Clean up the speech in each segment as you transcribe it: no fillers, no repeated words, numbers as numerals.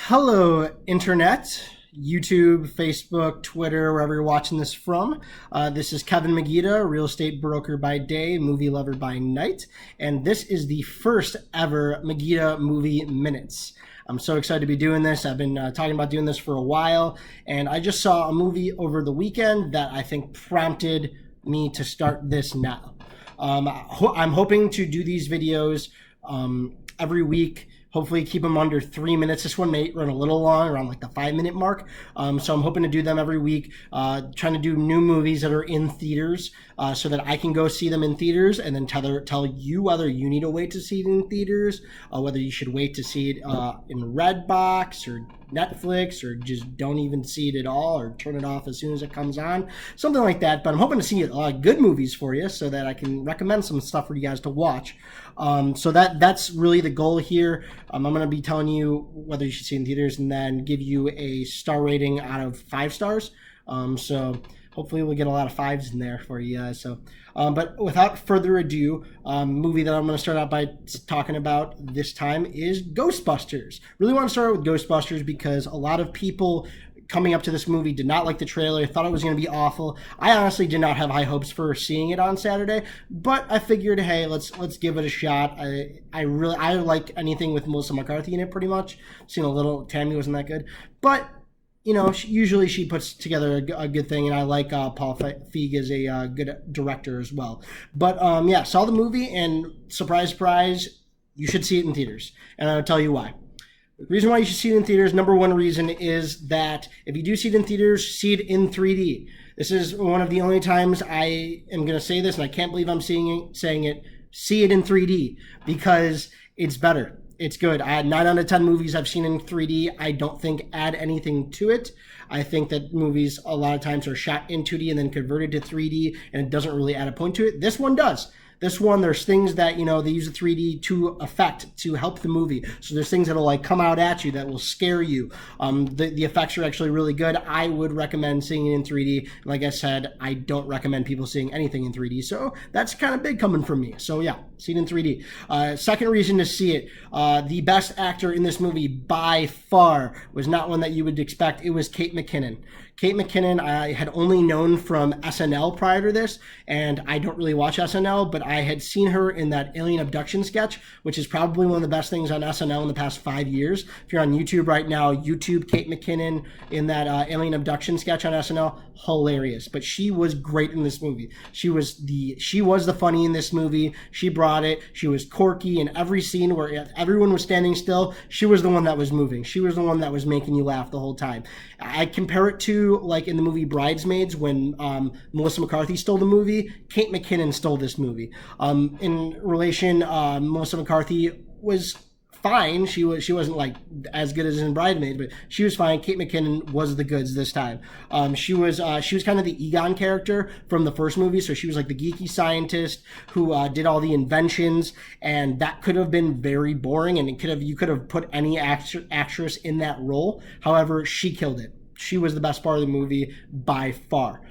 Hello, Internet, YouTube, Facebook, Twitter, wherever you're watching this from. This is Kevin Magida, real estate broker by day, movie lover by night, and this is the first ever Magida Movie Minutes. I'm so excited to be doing this. I've been talking about doing this for a while, and I just saw a movie over the weekend that I think prompted me to start this now. I'm hoping to do these videos every week. Hopefully keep them under 3 minutes. This one may run a little long, around like the 5-minute mark. So I'm hoping to do them every week, trying to do new movies that are in theaters so that I can go see them in theaters and then tell you whether you need to wait to see it in theaters, whether you should wait to see it in Redbox or Netflix, or just don't even see it at all, or turn it off as soon as it comes on, something like that. But I'm hoping to see a lot of good movies for you so that I can recommend some stuff for you guys to watch. So that's really the goal here. I'm going to be telling you whether you should see it in theaters and then give you a star rating out of 5 stars. So hopefully we'll get a lot of 5s in there for you guys. But without further ado, movie that I'm going to start out by talking about this time is Ghostbusters. Really want to start with Ghostbusters because a lot of people coming up to this movie did not like the trailer, thought it was going to be awful. I honestly did not have high hopes for seeing it on Saturday, but I figured, hey, let's give it a shot. I like anything with Melissa McCarthy in it pretty much. Seen a little. Tammy wasn't that good, but you know, usually she puts together a good thing, and I like Paul Feig as a good director as well. But yeah, saw the movie, and surprise, surprise, you should see it in theaters, and I'll tell you why. The reason why you should see it in theaters, number one reason, is that if you do see it in theaters, see it in 3D. This is one of the only times I am going to say this, and I can't believe I'm saying it. See it in 3D because it's better. It's good. 9 out of 10 movies I've seen in 3D, I don't think add anything to it. I think that movies a lot of times are shot in 2D and then converted to 3D, and it doesn't really add a point to it. This one does. This one, there's things that, they use the 3D to affect, to help the movie. So there's things that'll like come out at you that will scare you. The effects are actually really good. I would recommend seeing it in 3D. Like I said, I don't recommend people seeing anything in 3D. So that's kind of big coming from me. So yeah, see it in 3D. Second reason to see it, the best actor in this movie by far was not one that you would expect. It was Kate McKinnon. Kate McKinnon, I had only known from SNL prior to this, and I don't really watch SNL, but I had seen her in that alien abduction sketch, which is probably one of the best things on SNL in the past 5 years. If you're on YouTube right now, YouTube Kate McKinnon in that alien abduction sketch on SNL, hilarious. But she was great in this movie. She was the funny in this movie. She brought it. She was quirky in every scene where everyone was standing still. She was the one that was moving. She was the one that was making you laugh the whole time. I compare it to like in the movie Bridesmaids when Melissa McCarthy stole the movie. Kate McKinnon stole this movie. In relation, Melissa McCarthy was fine. She wasn't like as good as in Bridesmaids, but she was fine. Kate McKinnon was the goods this time. She was kind of the Egon character from the first movie, so she was like the geeky scientist who did all the inventions, and that could have been very boring, and you could have put any actress in that role. However, she killed it. She was the best part of the movie by far.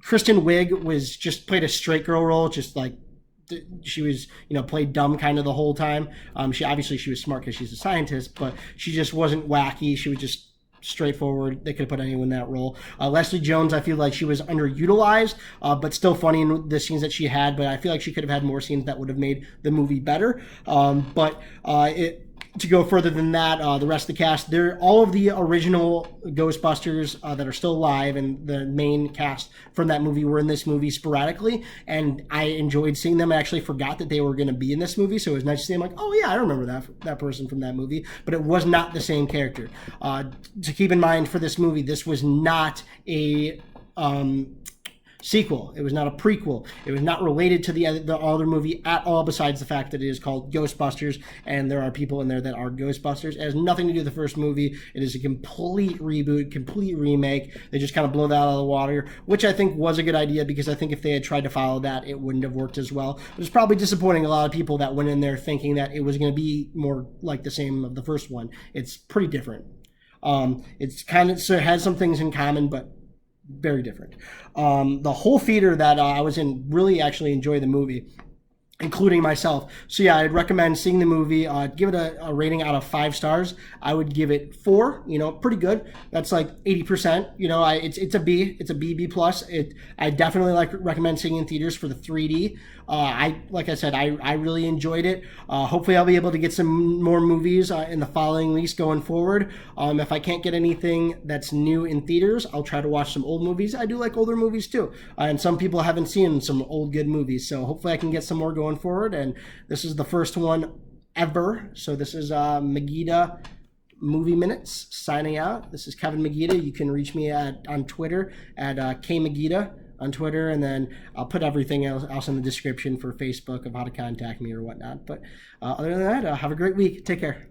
Kristen Wiig played a straight girl role, just like she was, played dumb kind of the whole time. She was smart because she's a scientist, but she just wasn't wacky. She was just straightforward. They could have put anyone in that role. Leslie Jones, I feel like she was underutilized, but still funny in the scenes that she had. But I feel like she could have had more scenes that would have made the movie better. To go further than that, the rest of the cast, they're all of the original Ghostbusters that are still alive, and the main cast from that movie were in this movie sporadically, and I enjoyed seeing them. I actually forgot that they were going to be in this movie, so it was nice to see them like, oh yeah, I remember that person from that movie, but it was not the same character. To keep in mind for this movie, this was not a sequel. It was not a prequel. It was not related to the other movie at all, besides the fact that it is called Ghostbusters, and there are people in there that are Ghostbusters. It has nothing to do with the first movie. It is a complete reboot, complete remake. They just kind of blow that out of the water, which I think was a good idea, because I think if they had tried to follow that, it wouldn't have worked as well. It was probably disappointing a lot of people that went in there thinking that it was going to be more like the same of the first one. It's pretty different. It has some things in common, but very different. The whole theater that I was in really actually enjoyed the movie. including myself. So yeah, I'd recommend seeing the movie. Give it a rating out of 5 stars. I would give it 4. You know, pretty good. That's like 80%. You know, it's a B. It's a B plus. I definitely recommend seeing in theaters for the 3D. Like I said, I really enjoyed it. Hopefully, I'll be able to get some more movies in the following weeks going forward. If I can't get anything that's new in theaters, I'll try to watch some old movies. I do like older movies too, and some people haven't seen some old good movies. So hopefully, I can get some more going forward. And this is the first one ever. So this is Magida Movie Minutes signing out. This is Kevin Magida. You can reach me on Twitter at KMagida on Twitter, and then I'll put everything else in the description for Facebook of how to contact me or whatnot. But other than that, have a great week. Take care.